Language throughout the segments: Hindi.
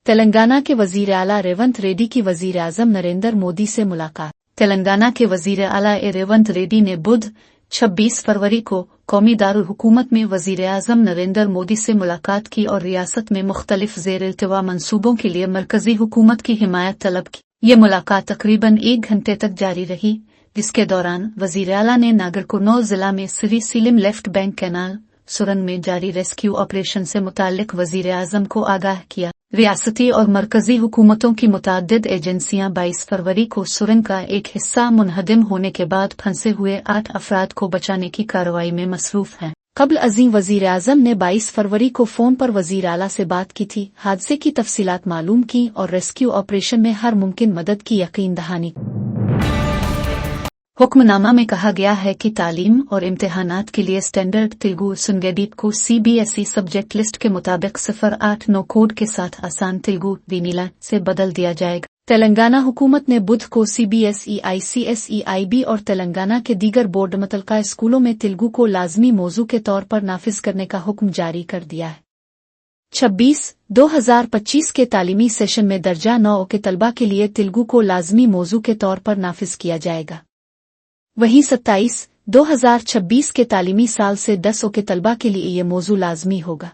तेलंगाना के वजीर आला रेवंत रेड्डी की वजीर आजम नरेंद्र मोदी से मुलाकात। तेलंगाना के वजीर आला रेवंत रेड्डी ने बुध 26 फरवरी को कौमी दारुल हुकूमत में वजीर आजम नरेंद्र मोदी से मुलाकात की और रियासत में मुख्तलिफ ज़ेर-इल्तिवा मंसूबों के लिए मरकजी हुकूमत की हिमायत तलब की। ये मुलाकात तकरीबन 1 घंटे तक जारी रही, जिसके दौरान वजीर आला ने नागरकुरनौल जिला में श्री सीलिम लेफ्ट बैंक कैनाल सुरंग में जारी रेस्क्यू ऑपरेशन से मुताल्लिक वजीर आजम को आगाह किया। रियासती और मरकजी हुकूमतों की मुताद्दिद एजेंसियां 22 फरवरी को सुरंग का एक हिस्सा मुनहदिम होने के बाद फंसे हुए 8 अफराद को बचाने की कार्रवाई में मसरूफ हैं। कबल अज़ीं वजीर आजम ने 22 फरवरी को फ़ोन पर वजीर आला से बात की थी, हादसे की तफसीलात मालूम की और रेस्क्यू ऑपरेशन में हर मुमकिन मदद की यकीन दहानी। हुक्मनामा में कहा गया है कि तालीम और इम्तिहानात के लिए स्टैंडर्ड तेलुगु सुनगेडीप को CBSE सब्जेक्ट लिस्ट के मुताबिक 089 कोड के साथ आसान तेलुगु वीनीला से बदल दिया जाएगा। तेलंगाना हुकूमत ने बुध को CBSE, ICSE, IB और तेलंगाना के दीगर बोर्ड मुतल्लिका स्कूलों में तेलुगु को लाजमी मौजू के तौर पर नाफिज करने का हुक्म जारी कर दिया है। 26-2025 के तालीमी सेशन में दर्जा 9 के तलबा के लिए तेलुगु को लाजमी मौजू के तौर पर नाफिज किया जाएगा। वहीं 27-2026 के तालीमी साल से 10 के तलबा के लिए ये मौजू लाजमी होगा।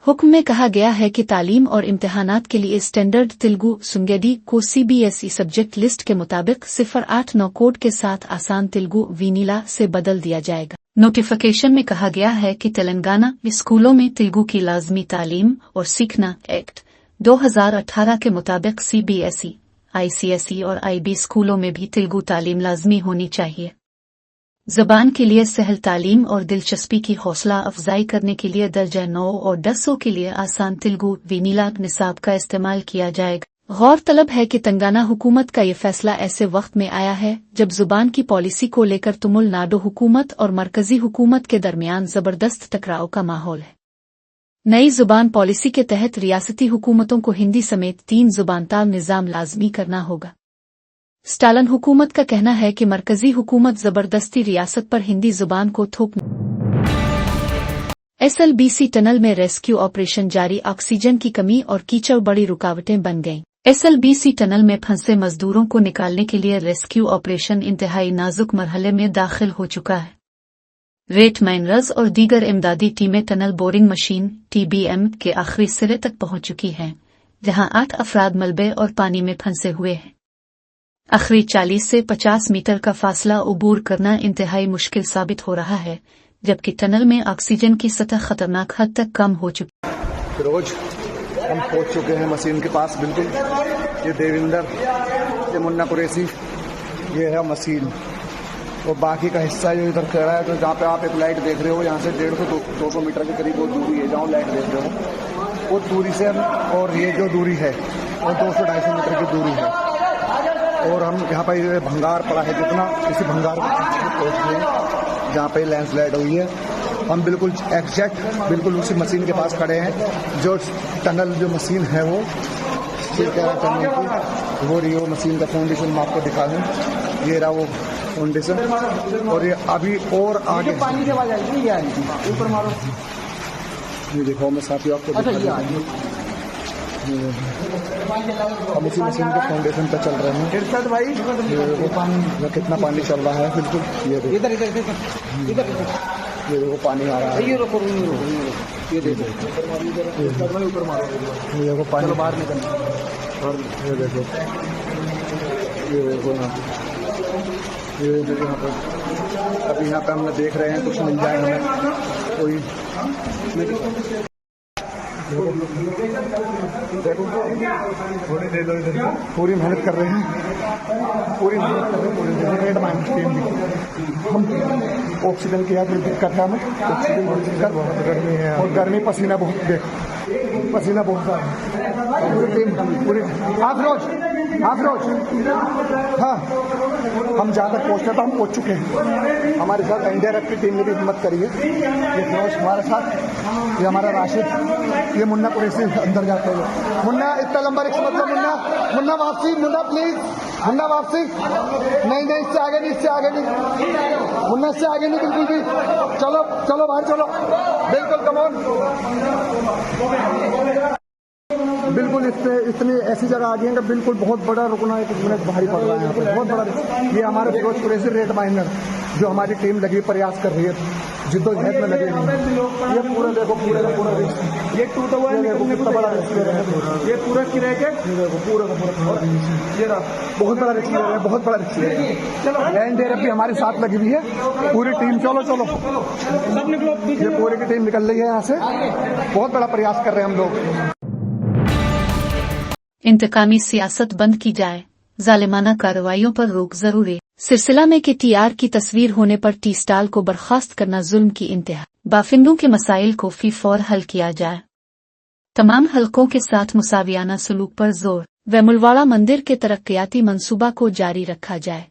हुक्म में कहा गया है कि तालीम और इम्तिहानात के लिए स्टैंडर्ड तेलुगु सुनगेडी को CBSE सब्जेक्ट लिस्ट के मुताबिक 089 कोड के साथ आसान तेलुगु वीनीला से बदल दिया जाएगा। नोटिफिकेशन में कहा गया है कि तेलंगाना स्कूलों में तेलुगु की लाजमी तालीम और सीखना एक्ट 2018 के मुताबिक CBSE, ICSE और IB स्कूलों में भी तेलुगु तालीम लाजमी होनी चाहिए। ज़बान के लिए सहल तालीम और दिलचस्पी की हौसला अफजाई करने के लिए दर्जा 9 और 10 के लिए आसान तेलुगु वीनीला निसाब का इस्तेमाल किया जाएगा। गौरतलब है कि तेलंगाना हुकूमत का ये फैसला ऐसे वक्त में आया है जब ज़ुबान की पॉलिसी को लेकर तमिलनाडु हुकूमत और मरकजी हुकूमत के दरमियान ज़बरदस्त टकराव का माहौल है। नई ज़ुबान पॉलिसी के तहत रियासती हुकूमतों को हिंदी समेत 3 ज़ुबानताल निज़ाम लाजमी करना होगा। स्टालिन हुकूमत का कहना है कि मरकजी हुकूमत ज़बरदस्ती रियासत पर हिंदी ज़ुबान को थोप। SLBC टनल में रेस्क्यू ऑपरेशन जारी, ऑक्सीजन की कमी और कीचड़ बड़ी रुकावटें बन गईं। SLBC टनल में फंसे मजदूरों को निकालने के लिए रेस्क्यू ऑपरेशन इंतहाई नाजुक मरहले में दाखिल हो चुका है। रेट माइनर्स और दीगर इमदादी टीमें टनल बोरिंग मशीन TBM के आखिरी सिरे तक पहुंच चुकी हैं, जहां 8 अफराद मलबे और पानी में फंसे हुए हैं। आखिरी 40 से 50 मीटर का फासला उबूर करना इंतहाई मुश्किल साबित हो रहा है, जबकि टनल में ऑक्सीजन की सतह खतरनाक हद तक कम हो चुकी है। रोज हम पहुंच चुके हैं मशीन के पास। बिल्कुल ये देविंदर, ये मुन्ना कुरैशी, ये है मशीन और बाकी का हिस्सा जो इधर खड़ा है। तो जहाँ पे आप एक लाइट देख रहे हो, यहाँ से 150 से 200 मीटर के करीब वो दूरी है, जहाँ लाइट देख रहे हो वो दूरी से, और ये जो दूरी है वो 200-250 मीटर की दूरी है। और हम यहाँ पर ये भंगार पड़ा है, जितना इसी भंगार पहुँच गए जहाँ पे लैंडस्लाइड हुई है। हम बिल्कुल एग्जैक्ट बिल्कुल उसी मशीन के पास खड़े हैं। जो टनल जो मशीन है वो टनल की वो रही, वो मशीन का फाउंडेशन मैं आपको दिखा दूँ। ये रहा वो फाउंडेशन, और ये अभी और आगे पानी की आवाज आएगी, ये आएगी ऊपर मारो। ये देखो मैं साथियों आपको हम इसी मशीन के फाउंडेशन पर चल रहे हैं। भाई वो पानी कितना पानी चल रहा है, बिल्कुल ये देखो इधर इधर इधर ये देखो पानी आ रहा है। ये देखो ये देखो ऊपर मारो, ये देखो पानी बाहर निकलना, और ये देखो ये देखो यहाँ पर अभी यहाँ पे हम देख रहे हैं कुछ मिल जाए हमें कोई। थोड़ी दे दो इधर, पूरी मेहनत कर रहे हैं, पूरी रेड माइनस टीम भी। हम ऑक्सीजन की यहाँ दिक्कत है, हमें ऑक्सीजन की दिक्कत, बहुत गर्मी है और गर्मी, पसीना बहुत, देख पसीना बहुत ज़्यादा। पूरी टीम पूरी आप रोज हाँ हम जहाँ तक पहुँचते तो हम पहुँच चुके हैं। हमारे साथ एनडीआरएफ की टीम ने भी हिम्मत करी है। ये फिरोज हमारे साथ, ये हमारा राशिद, ये मुन्ना कुरैशी अंदर जाते हुए। मुन्ना इतना लंबा रिक्स मतलब, मुन्ना वापसी, मुन्ना प्लीज, मुन्ना वापसी। नहीं इससे आगे नहीं, इससे आगे नहीं मुन्ना, इससे आगे नहीं बिल्कुल भी। चलो बाहर चलो, बिल्कुल कमॉन, बिल्कुल इतनी ऐसी जगह आ गई है कि बिल्कुल बहुत बड़ा रुकना 1 मिनट भारी पड़ रहा है यहाँ पे, बहुत बड़ा। ये हमारे फिरोज कुरैशी रेड माइनर जो हमारी टीम लगी प्रयास कर रही है, जिद्दोजहद में लगे हुए हैं। ये पूरा देखो, पूरे का पूरा रिस्क, ये टूटा हुआ है, कितना बड़ा रिस्क ले रहे हैं। ये पूरा किराए के पूरा का पूरा ये रहा, बहुत बड़ा रिस्क ले रहे हैं, बहुत बड़ा रिस्क ले रहे हैं। चलो लैंड एयर भी हमारे साथ लगी हुई है, पूरी टीम। चलो चलो सब निकलो, ये पूरी की टीम निकल रही है यहाँ से, बहुत बड़ा प्रयास कर रहे हैं हम लोग। इंतकामी सियासत बंद की जाए, जालिमाना कार्रवाइयों पर रोक जरूरी। सिलसिला में के टीआर की तस्वीर होने पर टी स्टाल को बर्खास्त करना जुल्म की इंतहा। बाफिंदों के मसाइल को फी फौर हल किया जाए। तमाम हलकों के साथ मुसावियाना सलूक पर जोर। वेमुलवाड़ा मंदिर के तरक्याती मंसूबा को जारी रखा जाए।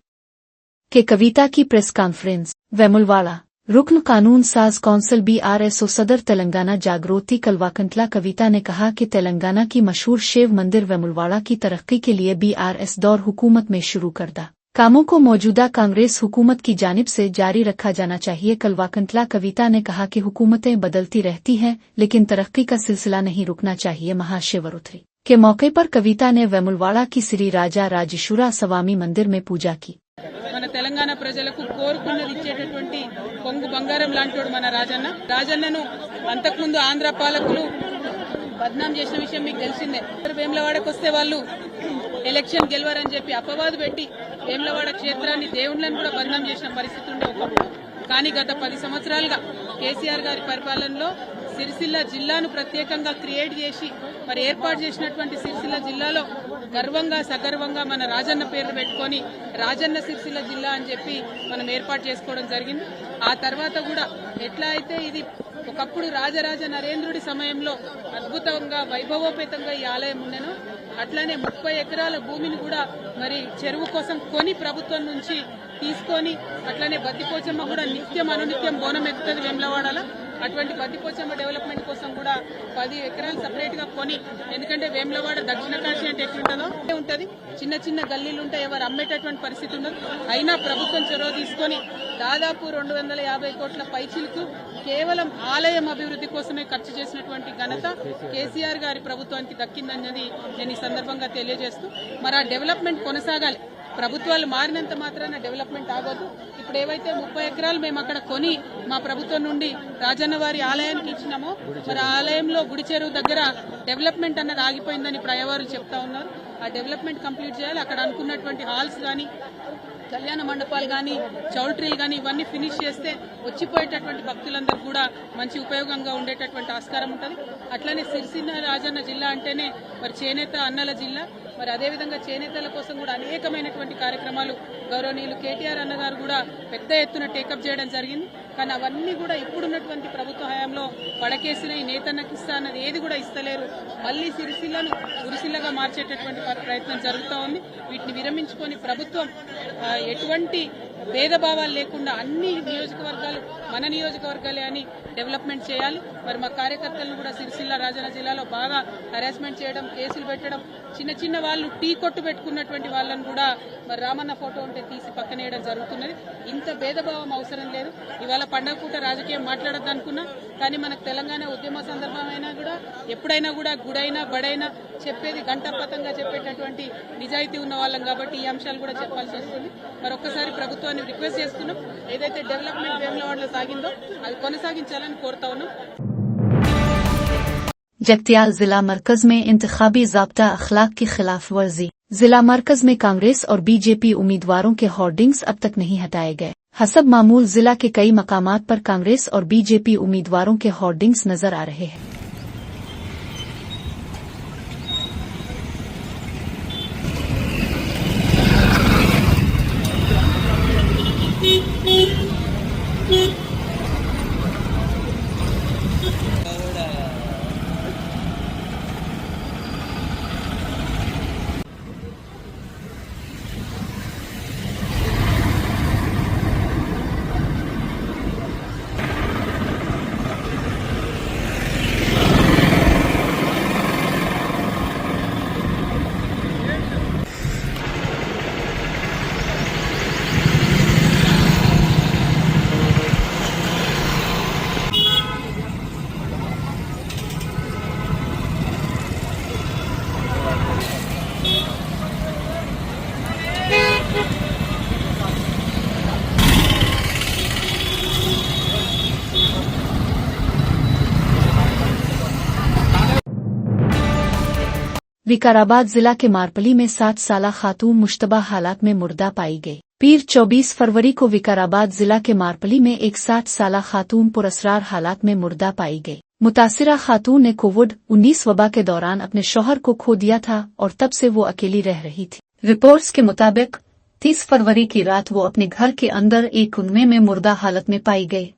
के कविता की प्रेस कॉन्फ्रेंस। वेमुलवाड़ा रुकन कानून साज कौंसिल BRSO सदर तेलंगाना जागृति कलवाकंतला कविता ने कहा कि तेलंगाना की मशहूर शिव मंदिर वेमुलवाड़ा की तरक्की के लिए BRS दौर हुकूमत में शुरू करदा कामों को मौजूदा कांग्रेस हुकूमत की जानिब से जारी रखा जाना चाहिए। कलवाकंतला कविता ने कहा कि हुकूमतें बदलती रहती हैं, लेकिन तरक्की का सिलसिला नहीं रुकना चाहिए। महाशिवरात्रि के मौके पर कविता ने वेमुलवाड़ा की श्री राजा राजेश्वरा स्वामी मंदिर में पूजा की। మన తెలంగాణ ప్రజలకు కోరుకున్నది ఇచ్చేటటువంటి కొంగు బంగారం లాంటోడు మన రాజన్నను అంతకుముందు ఆంధ్ర పాలకులు బద్నాం చేసిన విషయం మీకు తెలిసిందే. వేములవాడకు వస్తే వాళ్ళు ఎలక్షన్ గెలవరని చెప్పి అపవాదు పెట్టి వేములవాడ క్షేత్రాన్ని దేవుళ్లను కూడా బద్నాం చేసిన పరిస్థితి ఉండే ఒకప్పుడు. కానీ గత 10 సంవత్సరాలుగా కేసీఆర్ గారి పరిపాలనలో సిరిసిల్ల జిల్లాను ప్రత్యేకంగా క్రియేట్ చేసి మరి ఏర్పాటు చేసినటువంటి సిరిసిల్ల జిల్లాలో గర్వంగా సగర్వంగా మన రాజన్న పేరు పెట్టుకొని రాజన్న సిరిసిల్ల జిల్లా అని చెప్పి మనం ఏర్పాటు చేసుకోవడం జరిగింది. ఆ తర్వాత కూడా ఎట్లా అయితే ఇది ఒకప్పుడు రాజరాజ నరేంద్రుడి సమయంలో అద్భుతంగా వైభవోపేతంగా ఈ ఆలయం ఉండెనో అట్లానే 30 ఎకరాల భూమిని కూడా మరి చెరువు కోసం కొని ప్రభుత్వం నుంచి తీసుకొని అట్లానే బద్దిపోచమ్మ కూడా నిత్యం అనునిత్యం బోనం ఎక్కుతుంది వేములవాడలో. అటువంటి బద్దిపోచమ్మ డెవలప్మెంట్ కోసం కూడా 10 ఎకరాలు సపరేట్ గా కొని, ఎందుకంటే వేములవాడ దక్షిణ కాశీ అంటే ఎట్లుంటుందో ఉంటది, చిన్న చిన్న గల్లీలు ఉంటాయి, ఎవరు అమ్మేటటువంటి పరిస్థితి ఉండదు. అయినా ప్రభుత్వం చొరవ తీసుకొని దాదాపు 250 కోట్ల పైచిలకు కేవలం ఆలయం అభివృద్ధి కోసమే ఖర్చు చేసినటువంటి ఘనత కేసీఆర్ గారి ప్రభుత్వానికి దక్కిందన్నది నేను ఈ సందర్భంగా తెలియజేస్తూ, మరి ఆ డెవలప్మెంట్ కొనసాగాలి. ప్రభుత్వాలు మారినంత మాత్రాన డెవలప్మెంట్ ఆగొద్దు. ఇప్పుడు ఏవైతే 30 ఎకరాలు మేము అక్కడ కొని మా ప్రభుత్వం నుండి రాజన్న వారి ఆలయానికి ఇచ్చినామో, మరి ఆ ఆలయంలో గుడి చెరువు దగ్గర డెవలప్మెంట్ అన్నది ఆగిపోయిందని ఇప్పుడు అయ్యవారు చెప్తా ఉన్నారు. ఆ డెవలప్మెంట్ కంప్లీట్ చేయాలి. అక్కడ అనుకున్నటువంటి హాల్స్ గానీ, కళ్యాణ మండపాలు గానీ, చౌల్ట్రీలు గానీ ఇవన్నీ ఫినిష్ చేస్తే వచ్చిపోయేటటువంటి భక్తులందరూ కూడా మంచి ఉపయోగంగా ఉండేటటువంటి ఆస్కారం ఉంటుంది. అట్లానే సిరిసిల్ల రాజన్న జిల్లా అంటేనే మరి చేనేత అన్నల జిల్లా. మరి అదేవిధంగా చేనేతల కోసం కూడా అనేకమైనటువంటి కార్యక్రమాలు గౌరవనీయులు కేటీఆర్ అన్నగారు కూడా పెద్ద ఎత్తున టేకప్ చేయడం జరిగింది. కానీ అవన్నీ కూడా ఇప్పుడున్నటువంటి ప్రభుత్వ హయాంలో పడకేసిన ఈ నేతన్నకి ఇస్తా అన్నది ఏది కూడా ఇస్తలేరు. మళ్లీ సిరిసిల్లను గురిసిల్లగా మార్చేటటువంటి ప్రయత్నం జరుగుతూ ఉంది. వీటిని విరమించుకొని ప్రభుత్వం ఎటువంటి భేదభావాలు లేకుండా అన్ని నియోజకవర్గాలు మన నియోజకవర్గాలే అని డెవలప్మెంట్ చేయాలి. మరి మా కార్యకర్తలను కూడా సిరిసిల్ల రాజన్న జిల్లాలో బాగా హరాస్మెంట్ చేయడం, కేసులు పెట్టడం, చిన్న చిన్న వాళ్ళు టీ కొట్టు పెట్టుకున్నటువంటి వాళ్ళని కూడా మరి రామన్న ఫోటో ఉంటే తీసి పక్కనేయడం జరుగుతున్నది. ఇంత భేదభావం అవసరం లేదు. ఇవాళ పండగ పూట రాజకీయం మాట్లాడద్దు అనుకున్నా, కానీ మనకు తెలంగాణ ఉద్యమ సందర్భమైనా కూడా ఎప్పుడైనా కూడా గుడైనా బడైనా చెప్పేది గంటపతంగా చెప్పేటటువంటి నిజాయితీ ఉన్న వాళ్ళం కాబట్టి ఈ అంశాలు కూడా చెప్పాల్సి వస్తుంది. మరొకసారి ప్రభుత్వాన్ని రిక్వెస్ట్ చేస్తున్నాం, ఏదైతే డెవలప్మెంట్ వేములవాడలో సాగిందో అది కొనసాగించాలని కోరుతా ఉన్నాం. जगतियाल जिला मरकज में इंतखाबी ज़ाब्ता अखलाक की खिलाफ वर्जी। जिला मरकज में कांग्रेस और बीजेपी उम्मीदवारों के होर्डिंग्स अब तक नहीं हटाए गए। हसब मामूल जिला के कई मकामात पर कांग्रेस और बीजेपी उम्मीदवारों के होर्डिंग्स नजर आ रहे हैं। विकाराबाद जिला के मारपली में 60 साला खातून मुश्तबा हालात में मुर्दा पाई गई। पीर 24 फरवरी को विकाराबाद जिला के मारपली में एक 60 साला खातून पुरअसरार हालात में मुर्दा पाई गई। मुतासिरा खातून ने कोविड-19 वबा के दौरान अपने शौहर को खो दिया था और तब से वो अकेली रह रही थी। रिपोर्ट्स के मुताबिक 30 फरवरी की रात वो अपने घर के अंदर एक कुएं में मुर्दा हालत में पाई गई।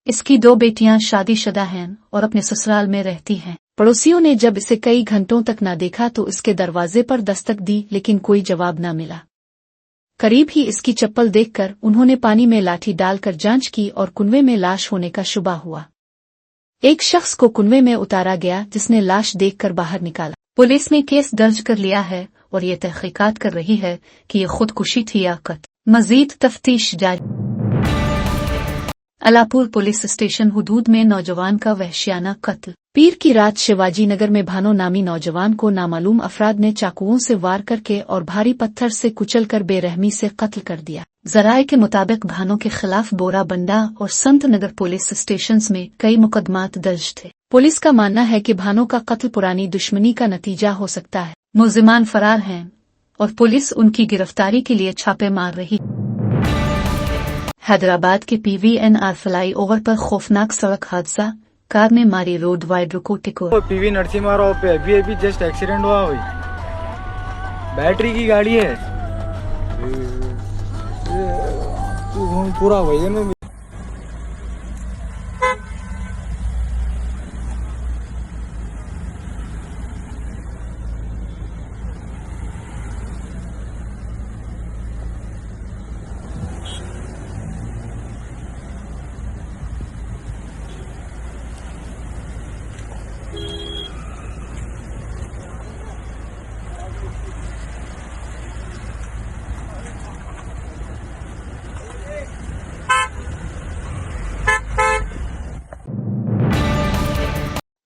इसकी 2 बेटियां शादीशुदा हैं और अपने ससुराल में रहती हैं। पड़ोसियों ने जब इसे कई घंटों तक न देखा तो इसके दरवाजे पर दस्तक दी, लेकिन कोई जवाब न मिला। करीब ही इसकी चप्पल देखकर उन्होंने पानी में लाठी डालकर जांच की और कुएं में लाश होने का शुबा हुआ। एक शख्स को कुएं में उतारा गया, जिसने लाश देखकर बाहर निकाला। पुलिस ने केस दर्ज कर लिया है और ये तहकीकात कर रही है कि ये खुदकुशी थी या कत्ल। मजीद तफ्तीश जारी। अलापुर पुलिस स्टेशन हुदूद में नौजवान का वहशियाना कत्ल। पीर की रात शिवाजी नगर में भानो नामी नौजवान को नामालूम अफराद ने चाकुओं से वार करके और भारी पत्थर से कुचलकर बेरहमी से कत्ल कर दिया। जराये के मुताबिक भानो के खिलाफ बोरा बंडा और संत नगर पुलिस स्टेशन में कई मुकदमात दर्ज थे। पुलिस का मानना है कि भानो का कत्ल पुरानी दुश्मनी का नतीजा हो सकता है। मुल्जिमान फरार हैं और पुलिस उनकी गिरफ्तारी के लिए छापे मार रही। हैदराबाद के PVNR फ्लाई ओवर पर खौफनाक सड़क हादसा, कार ने मारी रोड वाइडर को टिकोर। PV नरसिम्हा राव पे अभी जस्ट एक्सीडेंट हुआ हुई, बैटरी की गाड़ी है, पूरा वही में।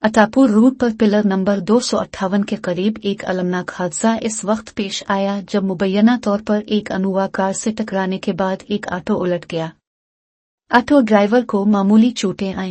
अतापुर रूट पर पिलर नंबर 258 के करीब एक अलमनाक हादसा इस वक्त पेश आया जब मुबैना तौर पर एक अनोवा कार से टकराने के बाद एक ऑटो उलट गया। ऑटो ड्राइवर को मामूली चोटें आईं।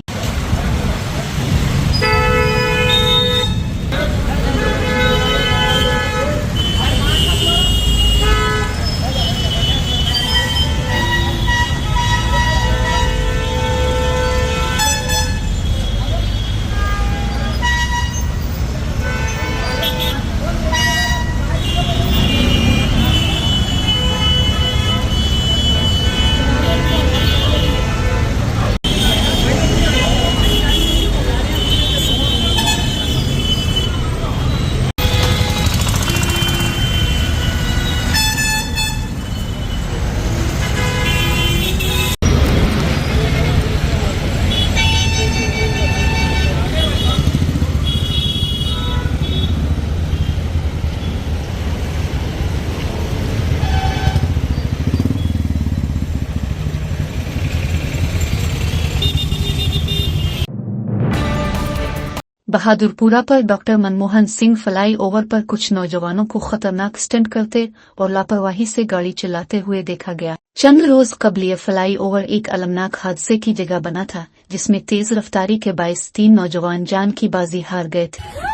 बहादुरपुरा पर doctor Manmohan Singh fly over पर कुछ नौजवानों को खतरनाक स्टंट करते और लापरवाही से गाड़ी चलाते हुए देखा गया। चंद रोज कबल ये फ्लाई ओवर एक अलमनाक हादसे की जगह बना था, जिसमें तेज रफ्तारी के बाइस 3 नौजवान जान की बाजी हार गए थे।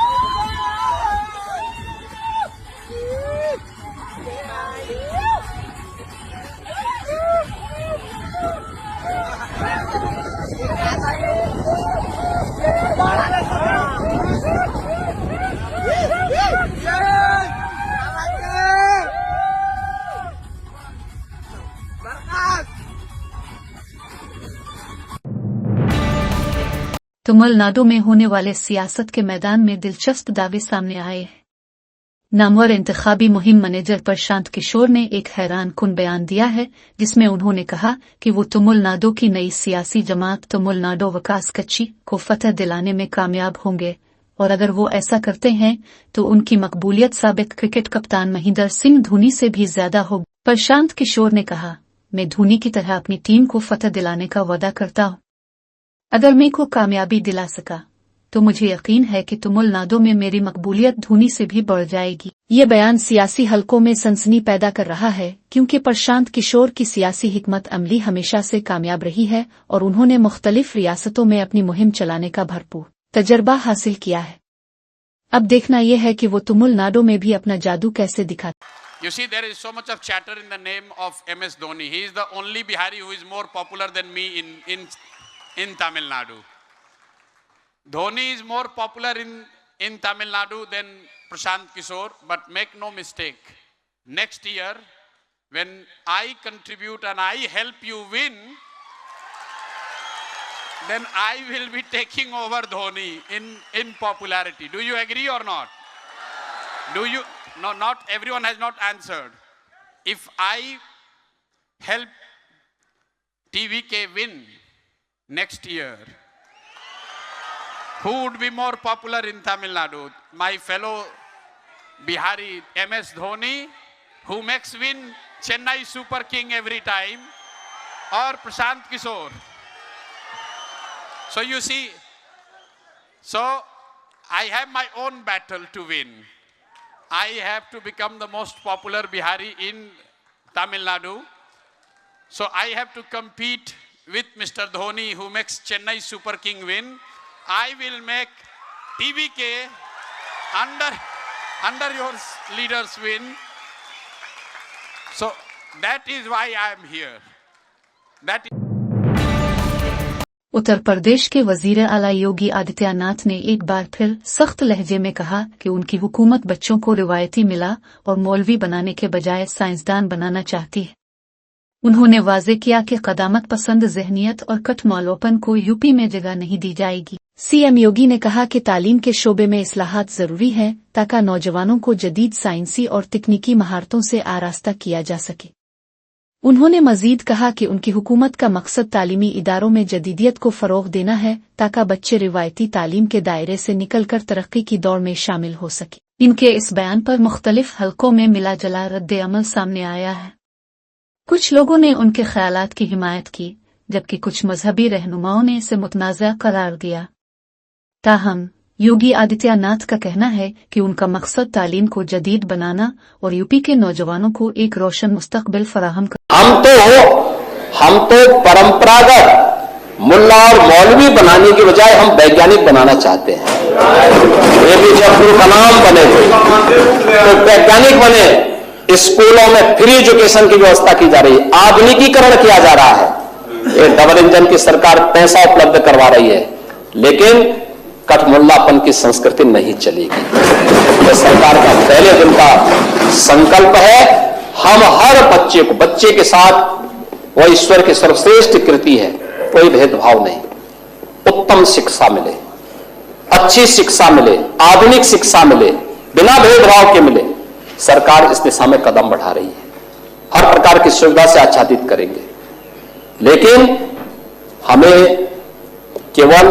तमिलनाडु में होने वाले सियासत के मैदान में दिलचस्प दावे सामने आए हैं। नामवर इंतखाबी मुहिम मैनेजर प्रशांत किशोर ने एक हैरानकुन बयान दिया है, जिसमें उन्होंने कहा कि वो तमिलनाडु की नई सियासी जमात तमिलनाडु विकास कच्छी को फतह दिलाने में कामयाब होंगे और अगर वो ऐसा करते हैं तो उनकी मकबूलियत साबिक क्रिकेट कप्तान महेंद्र सिंह धोनी से भी ज्यादा होगी। प्रशांत किशोर ने कहा, मैं धोनी की तरह अपनी टीम को फतह दिलाने का वादा करता हूँ। अगर मैं को कामयाबी दिला सका तो मुझे यकीन है कि तमिलनाडु में मेरी मकबूलियत धोनी से भी बढ़ जाएगी। ये बयान सियासी हलकों में सनसनी पैदा कर रहा है, क्योंकि प्रशांत किशोर की सियासी हिकमत अमली हमेशा से कामयाब रही है और उन्होंने मुख्तलिफ रियासतों में अपनी मुहिम चलाने का भरपूर तजर्बा हासिल किया है। अब देखना यह है कि वो तमिलनाडु में भी अपना जादू कैसे दिखाते। You see, there is so much of chatter in the name of MS Dhoni. He is the only Bihari who is more popular than me in Tamil Nadu. Dhoni is more popular in Tamil Nadu than Prashant Kishore, but make no mistake, next year when I contribute and I help you win, then I will be taking over Dhoni in popularity. Do you agree or not? Do you? No, not everyone has not answered. If I help TVK win next year, who would be more popular in Tamil Nadu? My fellow Bihari MS Dhoni, who makes win Chennai Super King every time, or Prashant Kishore? So you see, so I have my own battle to win. I have to become the most popular Bihari in Tamil Nadu. So I have to compete with Mr. Dhoni, who makes Chennai Super King win. I will make TVK under your leaders win. So that is why I am here. Uttar Pradesh के वजीर आला योगी आदित्यनाथ ने एक बार फिर सख्त लहजे में कहा कि उनकी हुकूमत बच्चों को रिवायती मिला और मौलवी बनाने के बजाय साइंसदान बनाना चाहती है। उन्होंने वाजे किया कि कदामत पसंद ज़हनियत और कठमौलोपन को यूपी में जगह नहीं दी जाएगी। सीएम योगी ने कहा कि तालीम के शोबे में इस्लाहात जरूरी है ताकि नौजवानों को जदीद साइंसी और तकनीकी महारतों से आरास्ता किया जा सके। उन्होंने मजीद कहा कि उनकी हुकूमत का मकसद तालीमी इदारों में जदीदियत को फ़रोग़ देना है ताकि बच्चे रिवायती तालीम के दायरे से निकलकर तरक्की की दौड़ में शामिल हो सके। इनके इस बयान पर मुख्तलिफ हलकों में मिला जुला रद्द अमल सामने आया है। कुछ लोगों ने उनके ख्यालात की हिमायत की, जबकि कुछ मजहबी रहनुमाओं ने इसे मुतनाज़ा करार दिया। ताहम योगी आदित्यनाथ का कहना है कि उनका मकसद तालीम को जदीद बनाना और यूपी के नौजवानों को एक रोशन मुस्तकबिल फराहम कर। हम तो परंपरागत मुल्ला और मौलवी बनाने की बजाय हम वैज्ञानिक बनाना चाहते हैं। APJ अब्दुल कलाम बने तो वैज्ञानिक बने। स्कूलों में फ्री एजुकेशन की व्यवस्था की जा रही है, आधुनिकीकरण किया जा रहा है। ये डबल इंजन की सरकार पैसा उपलब्ध करवा रही है, लेकिन कठमुल्लापन की संस्कृति नहीं चलेगी। यह सरकार का पहले दिन का संकल्प है। हम हर बच्चे के साथ वो ईश्वर की सर्वश्रेष्ठ कृति है, कोई भेदभाव नहीं। उत्तम शिक्षा मिले, अच्छी शिक्षा मिले, आधुनिक शिक्षा मिले, बिना भेदभाव के मिले। सरकार इस दिशा में कदम बढ़ा रही है, हर प्रकार की सुविधा से आच्छादित करेंगे। लेकिन हमें केवल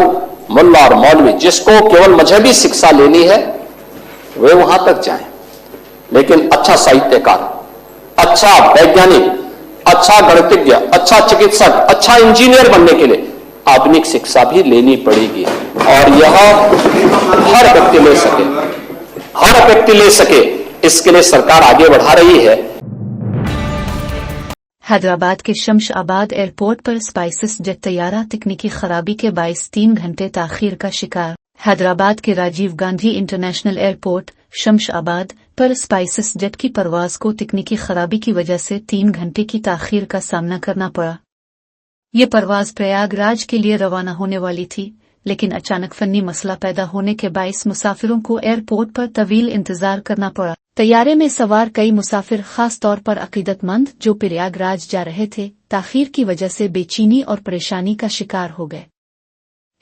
मुल्ला और मौलवी, जिसको केवल मजहबी शिक्षा लेनी है, वे वहां तक जाएं। लेकिन अच्छा साहित्यकार, अच्छा वैज्ञानिक, अच्छा गणितज्ञ, अच्छा चिकित्सक, अच्छा इंजीनियर बनने के लिए आधुनिक शिक्षा भी लेनी पड़ेगी। और यह हर व्यक्ति ले सके, इसके लिए सरकार आगे बढ़ा रही है। हैदराबाद के शमशाबाद एयरपोर्ट पर स्पाइसेस जेट तैयारा तकनीकी खराबी के बायस 3 घंटे ताखीर का शिकार। हैदराबाद के राजीव गांधी इंटरनेशनल एयरपोर्ट शमशाबाद पर स्पाइसेस जेट की परवाज को तकनीकी खराबी की वजह से 3 घंटे की ताखीर का सामना करना पड़ा। ये परवाज प्रयागराज के लिए रवाना होने वाली थी, लेकिन अचानक फन्नी मसला पैदा होने के बायस मुसाफिरों को एयरपोर्ट पर तवील इंतजार करना पड़ा। तैयारे में सवार कई मुसाफिर, खास तौर पर अकीदतमंद जो प्रयागराज जा रहे थे, ताखीर की वजह से बेचैनी और परेशानी का शिकार हो गए।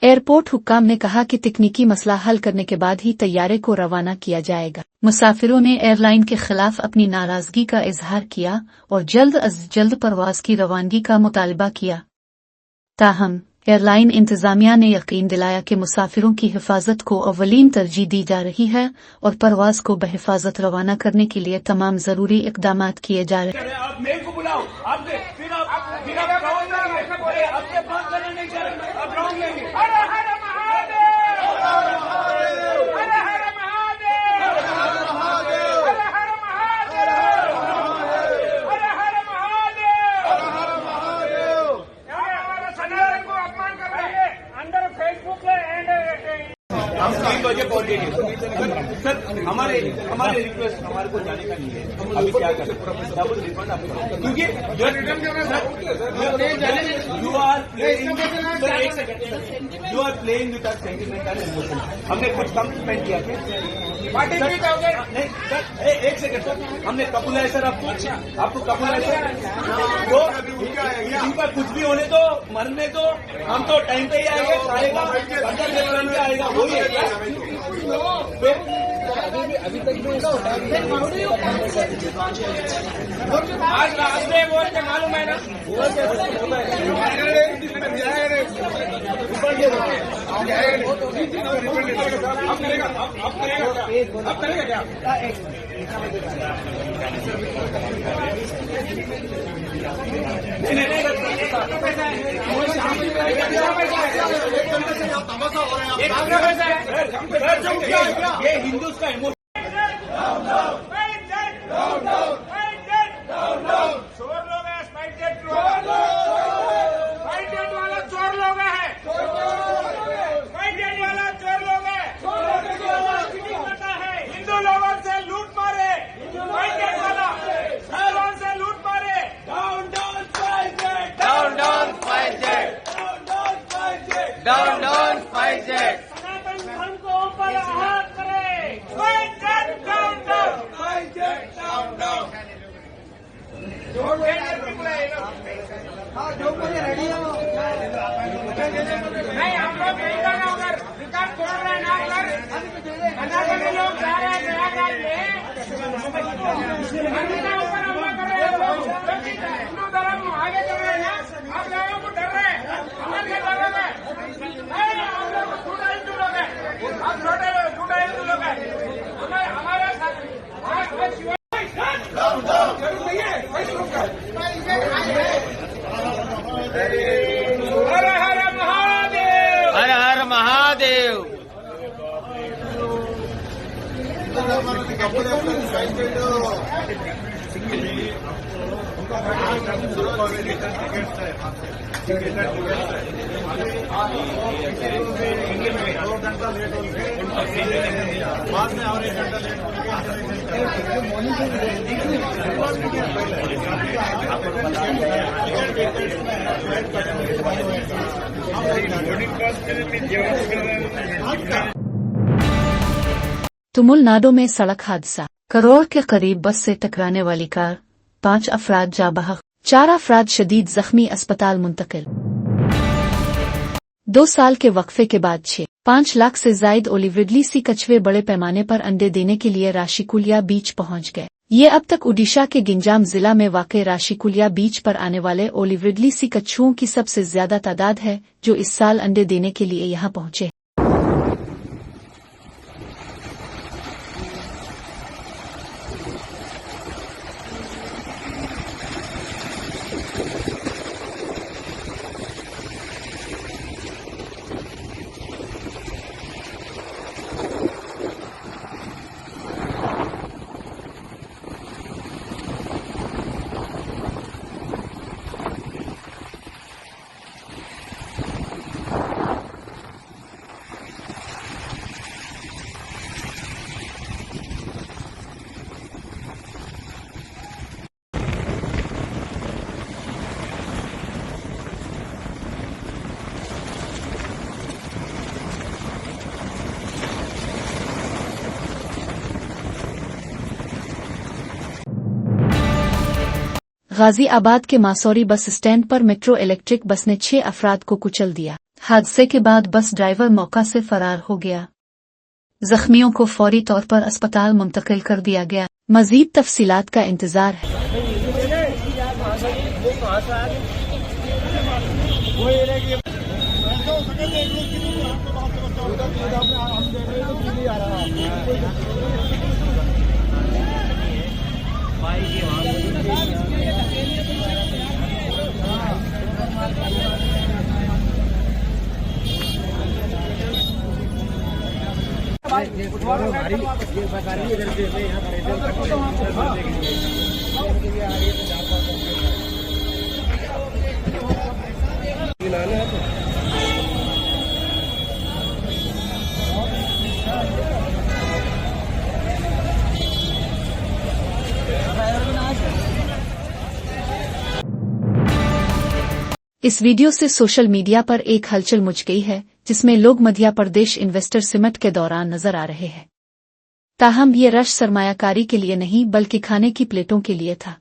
एयरपोर्ट हुक्काम ने कहा कि तकनीकी मसला हल करने के बाद ही तैयारे को रवाना किया जाएगा। मुसाफिरों ने एयरलाइन के खिलाफ अपनी नाराजगी का इजहार किया और जल्द अज जल्द परवाज की रवानगी का मुतालबा किया। ताहम एयरलाइन इंतजामिया ने यकीन दिलाया कि मुसाफिरों की हिफाजत को अव्वलीन तरजीह दी जा रही है और परवाज को बहिफाजत रवाना करने के लिए तमाम जरूरी इक़दामात किए जा रहे हैं। हम 3 बजे पहुंचेंगे। हमारे रिक्वेस्ट हमारे को जाने का नहीं है। अभी क्या कर डबल रिफंड आपको, क्योंकि you are playing with our sentiment and emotion. हमने कुछ कमिटमेंट किया थे, नहीं सर, एक सेकंड सर, हमने कबूला है सर आपको कबूला है सर। तो इनका कुछ भी होने तो मरने तो हम तो टाइम पे ही आएंगे, आएगा टाइम पे आएगा, वही है क्या? अभी तक आज रास्ते बोल के मालूम है ना, अब करेगा क्या? ये हिंदू का इमोशन। चोर लोग हैं, स्पाइस वाला चोर लोग है, स्पाइस वाला चोर लोग है, पता है हिंदू लोगों से लूट मारे, स्पाइस वाला हिंदुओं से लूट मारे। Down down spice, down down spice, down down spice. सनातन धर्म को ऊपर हाथ करे, spice down down, spice down down. नहीं हम लोग नहीं करना, उधर विकास छोड़ रहे हैं ना, उधर मना करने लोग जा रहे हैं प्रयागराज में, ऊपर हमला कर रहे हैं लोग। हिंदू धर्म आगे चल रहे हैं ना, आप लोगों को डर रहे हैं, हमारे डर रहे हैं। आप लोग झूठा हिंदू लोग हैं, आप झूठा हिंदू लोग हैं, हमारे साथ हर हर महादेव, हर हर महादेव। बाद में और 1 घंटा लेट तमिलनाडु में सड़क हादसा, करोड़ के करीब बस से टकराने वाली कार, 5 अफराद जाँ बहक, 4 अफराद शदीद जख्मी, अस्पताल मुंतकिल। 2 साल के वक्फे के बाद 5 लाख से जायद ओलिव रिडली सी कछुए बड़े पैमाने पर अंडे देने के लिए राशिकुलिया बीच पहुंच गए। ये अब तक ओडिशा के गिंजाम जिला में वाक़ राशिकुलिया बीच पर आने वाले ओलिव रिडली सी कछुओं की सबसे ज्यादा तादाद है, जो इस साल अंडे देने के लिए यहां पहुंचे। गाजियाबाद के मासौरी बस स्टैंड पर मेट्रो इलेक्ट्रिक बस ने 6 अफराद को कुचल दिया। हादसे के बाद बस ड्राइवर मौका से फरार हो गया। जख्मियों को फौरी तौर पर अस्पताल मुंतकिल कर दिया गया। मजीद तफसीलात का इंतजार है। इस वीडियो से सोशल मीडिया पर एक हलचल मच गई है, जिसमें लोग मध्य प्रदेश इन्वेस्टर समिट के दौरान नजर आ रहे हैं। ताहम ये रश सरमायाकारी के लिए नहीं बल्कि खाने की प्लेटों के लिए था।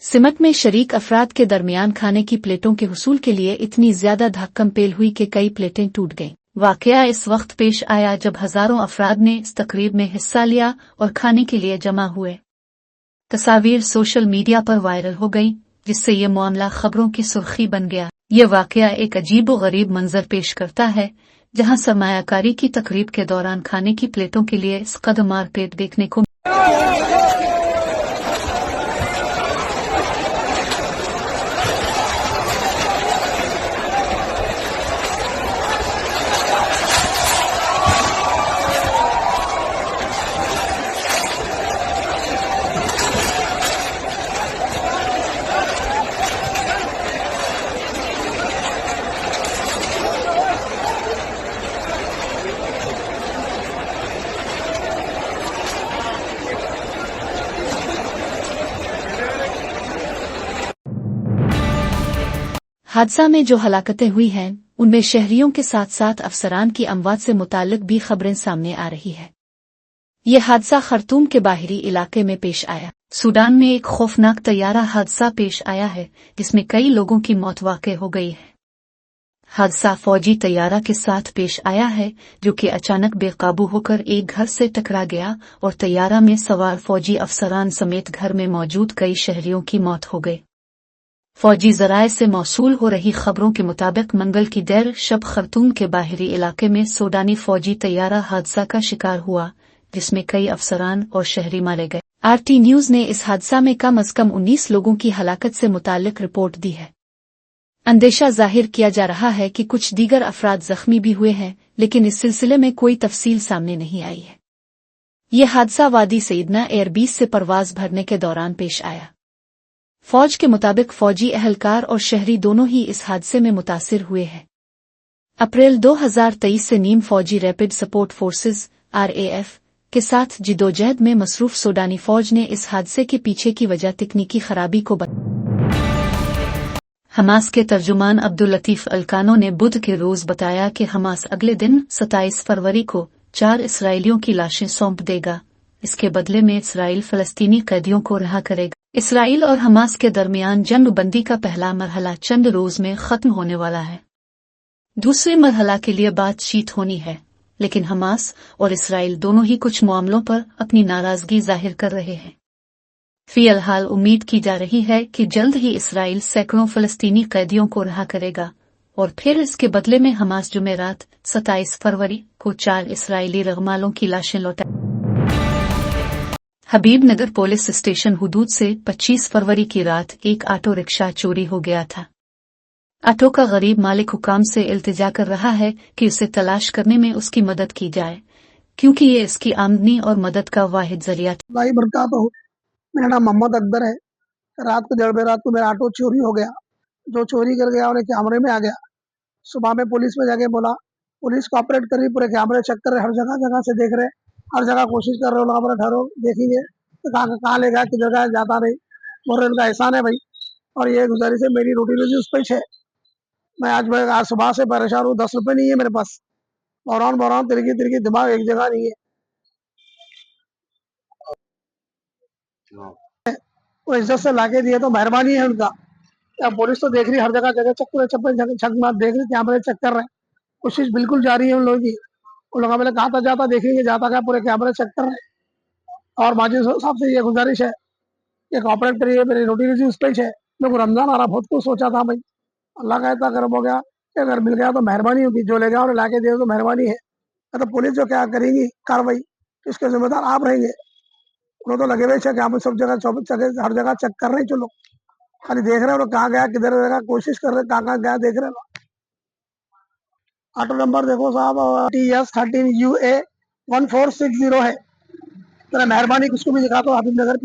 सिमट में शरीक अफराद के दरमियान खाने की प्लेटों के हुसूल के लिए इतनी ज्यादा धक्कम-पेल हुई कि कई प्लेटें टूट गईं। वाकया इस वक्त पेश आया जब हजारों अफराद ने इस तकरीब में हिस्सा लिया और खाने के लिए जमा हुए। तस्वीर सोशल मीडिया पर वायरल हो गई, जिससे ये मामला खबरों की सुर्खी बन गया। ये वाकया एक अजीबो-गरीब मंजर पेश करता है, जहां सरमायाकारी की तकरीब के दौरान खाने की प्लेटों के लिए इस कदर मारपीट देखने को हादसा में जो हलाकतें हुई हैं, उनमें शहरियों के साथ साथ अफसरान की अमवात से मुताल्लिक भी खबरें सामने आ रही है। ये हादसा खर्तूम के बाहरी इलाके में पेश आया। सूडान में एक खौफनाक तैयारा हादसा पेश आया है, जिसमें कई लोगों की मौत वाक़ हो गई है। हादसा फौजी तैयारा के साथ पेश आया है, जो कि अचानक बेकाबू होकर एक घर से टकरा गया और तैयारा में सवार फौजी अफसरान समेत घर में मौजूद कई शहरियों की मौत हो गई। फौजी जराये से मौसूल हो रही खबरों के मुताबिक मंगल की देर शब खर्तूम के बाहरी इलाके में सूडानी फौजी तैयारा हादसा का शिकार हुआ, जिसमें कई अफसरान और शहरी मारे गए। RT न्यूज ने इस हादसा में कम अज कम 19 लोगों की हलाकत से मुताल्लिक रिपोर्ट दी है। अंदेशा जाहिर किया जा रहा है कि कुछ दीगर अफराद जख्मी भी हुए हैं, लेकिन इस सिलसिले में कोई तफसील सामने नहीं आई है। ये हादसा वादी सईदना एयरबेस से परवाज भरने के दौरान पेश आया। फौज के मुताबिक फौजी अहलकार और शहरी दोनों ही इस हादसे में मुतासिर हुए हैं। अप्रैल 2023 से नीम फौजी रैपिड सपोर्ट फोर्सेस RAF के साथ जिदोजहद में मसरूफ सूडानी फौज ने इस हादसे के पीछे की वजह तकनीकी खराबी को हमास के तर्जुमान अब्दुल लतीफ अलकानो ने बुध के रोज बताया कि हमास अगले दिन 27 फरवरी को 4 इसराइलियों की लाशें सौंप देगा। इसके बदले में इसराइल फलस्तीनी कैदियों को रिहा करेगा। इसराइल और हमास के दरमियान जंग बंदी का पहला मरहला चंद रोज में खत्म होने वाला है। दूसरे मरहला के लिए बातचीत होनी है, लेकिन हमास और इसराइल दोनों ही कुछ मामलों पर अपनी नाराजगी जाहिर कर रहे हैं। फिलहाल उम्मीद की जा रही है कि जल्द ही इसराइल सैकड़ों फलस्तीनी कैदियों को रिहा करेगा और फिर इसके बदले में हमास जुमेरात 27 फरवरी को 4 इसराइली रगमालों की लाशें लौटा। हबीबनगर पुलिस स्टेशन हुदूद से 25 फरवरी की रात एक ऑटो रिक्शा चोरी हो गया था। ऑटो का गरीब मालिक हुकाम से इल्तिजा कर रहा है कि उसे तलाश करने में उसकी मदद की जाए, क्योंकि ये इसकी आमदनी और मदद का वाहिद जरिया था। मेरा नाम मोहम्मद अकबर है। रात को 1:30 रात को मेरा ऑटो चोरी हो गया। जो चोरी कर गया और कैमरे में आ गया। सुबह में पुलिस में जाके बोला, पुलिस कोऑपरेट कर रही, पूरे कैमरे चेक कर रहे, हर जगह से देख रहे, हर जगह कोशिश कर रहे हो, हमारा ठहरो देखेंगे तो कहाँ ले गया, कि जगह जाता नहीं। बोल रहे उनका एहसान है भाई, और ये गुजारिश है मेरी रोटी रोजी उस पर है। मैं आज सुबह से परेशान हूँ। 10 रुपये नहीं है मेरे पास। बौरान तिरकी दिमाग एक जगह नहीं है। वो इज्जत से लाके दिए तो मेहरबानी है उनका। या पुलिस तो देख रही, हर जगह चक्कर छक मार देख रही, कैमरे चेक कर रहे हैं, कोशिश बिल्कुल जारी है उन लोगों की। उन लोगों ने कहा था जाता देखेंगे, जाता क्या, पूरे कैमरे चेक कर रहे हैं। और माजी साहब से ये गुजारिश है कि कॉपरेट करिए, मेरी रोटी रोजी उस पर है। मेरे को रमजान आ रहा, बहुत कुछ सोचा था भाई, अल्लाह का इतना कर्म हो गया कि अगर मिल गया तो मेहरबानी होगी, जो ले गया उन्हें ला के दे तो मेहरबानी है। तो पुलिस जो क्या करेगी कार्रवाई, इसके जिम्मेदार आप रहेंगे। उन्होंने तो लगे हुए कि हम सब जगह 24 जगह हर जगह चेक कर रहे हैं। चलो खाली देख रहे हो कहाँ गया, किधर गया, कोशिश कर रहे, कहाँ गया देख रहे हो। ऑटो नंबर देखो साहब, TS 13 UA 1460 है। मेहरबानी किसको भी दिखा तो हबीबनगर